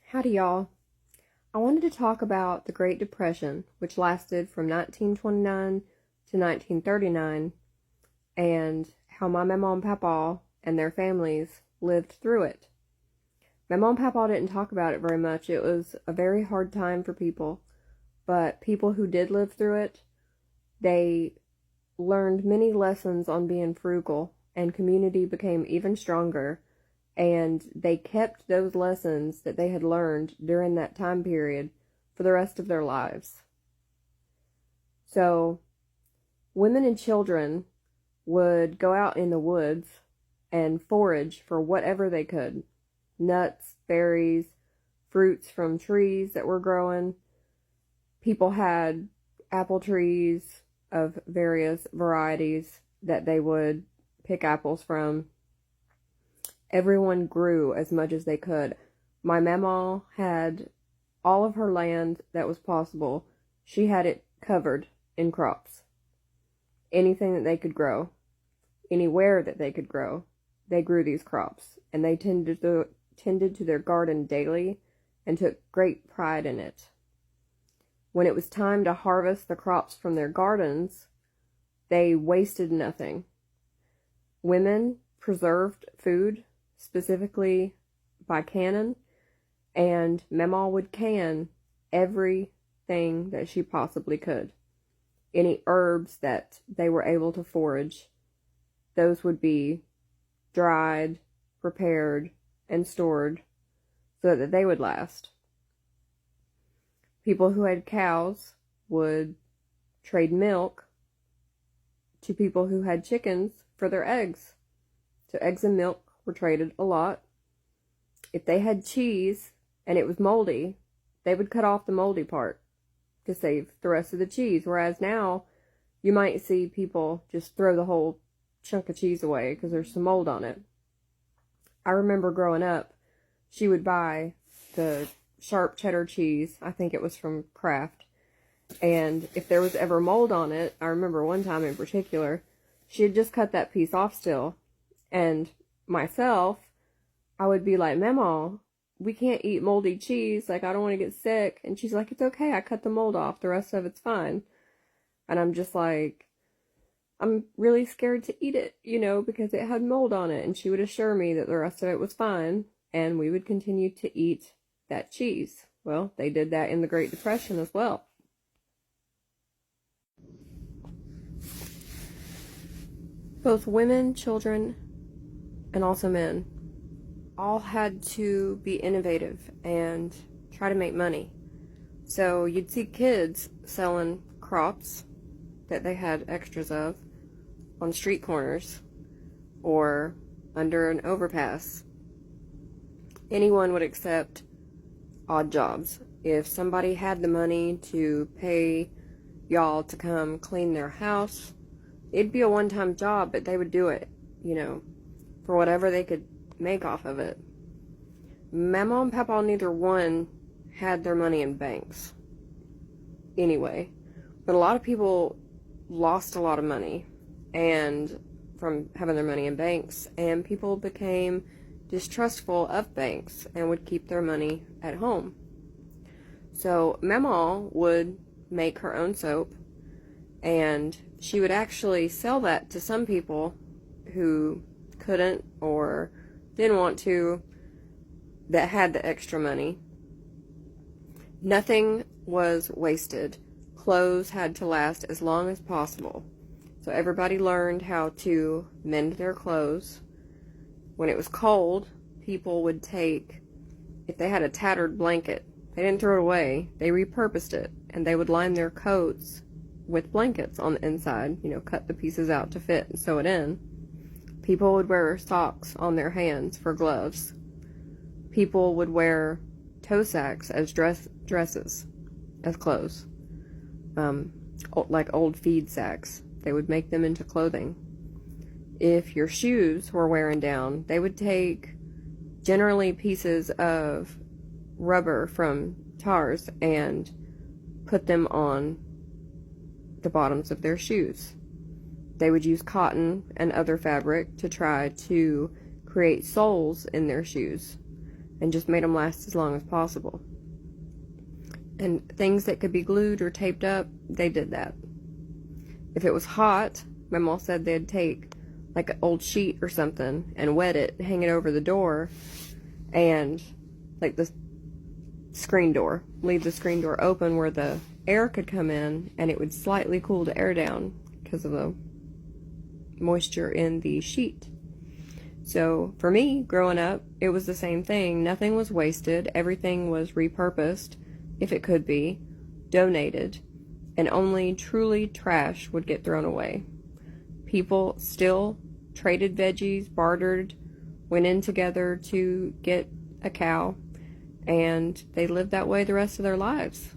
Howdy, y'all. I wanted to talk about the Great Depression, which lasted from 1929 to 1939, and how my Mamaw Papaw and their families lived through it. Mamaw Papaw didn't talk about it very much. It was a very hard time for people, but people who did live through it, they learned many lessons on being frugal, and community became even stronger. And they kept those lessons that they had learned during that time period for the rest of their lives. So, women and children would go out in the woods and forage for whatever they could. Nuts, berries, fruits from trees that were growing. People had apple trees of various varieties that they would pick apples from. Everyone grew as much as they could. My mamaw had all of her land that was possible. She had it covered in crops. Anything that they could grow, anywhere that they could grow, they grew these crops. And they tended to their garden daily and took great pride in it. When it was time to harvest the crops from their gardens, they wasted nothing. Women preserved food, specifically by canning, and Mamaw would can everything that she possibly could. Any herbs that they were able to forage, those would be dried, prepared, and stored so that they would last. People who had cows would trade milk to people who had chickens for their eggs. So eggs and milk were traded a lot. If they had cheese and it was moldy, they would cut off the moldy part to save the rest of the cheese. Whereas now, you might see people just throw the whole chunk of cheese away because there's some mold on it. I remember growing up, she would buy the sharp cheddar cheese. I think it was from Kraft. And if there was ever mold on it, I remember one time in particular, she had just cut that piece off still. And myself, I would be like, Mamaw, we can't eat moldy cheese. Like, I don't want to get sick. And she's like, it's okay. I cut the mold off. The rest of it's fine. And I'm just like, I'm really scared to eat it, because it had mold on it. And she would assure me that the rest of it was fine. And we would continue to eat that cheese. Well, they did that in the Great Depression as well. Both women, children, and also men all had to be innovative and try to make money. So you'd see kids selling crops that they had extras of on street corners or under an overpass. Anyone would accept odd jobs. If somebody had the money to pay y'all to come clean their house, it'd be a one-time job, but they would do it, for whatever they could make off of it. Mamaw and Papaw, neither one had their money in banks. Anyway, but a lot of people lost a lot of money and from having their money in banks, and people became distrustful of banks and would keep their money at home. So Mamaw would make her own soap, and she would actually sell that to some people who couldn't or didn't want to, that had the extra money. Nothing was wasted. Clothes had to last as long as possible. So everybody learned how to mend their clothes. When it was cold, people would take, if they had a tattered blanket, they didn't throw it away, they repurposed it, and they would line their coats with blankets on the inside, cut the pieces out to fit and sew it in. People would wear socks on their hands for gloves. People would wear toe sacks as dresses, as clothes. Like old feed sacks. They would make them into clothing. If your shoes were wearing down, they would take generally pieces of rubber from tars and put them on the bottoms of their shoes. They would use cotton and other fabric to try to create soles in their shoes. and just made them last as long as possible. And things that could be glued or taped up, they did that. If it was hot, my mom said they'd take like an old sheet or something and wet it, hang it over the door, and like the screen door, leave the screen door open where the air could come in, and it would slightly cool the air down because of the moisture in the sheet. So for me, growing up, it was the same thing. Nothing was wasted. Everything was repurposed, if it could be, donated, and only truly trash would get thrown away. People still traded veggies, bartered, went in together to get a cow, and they lived that way the rest of their lives.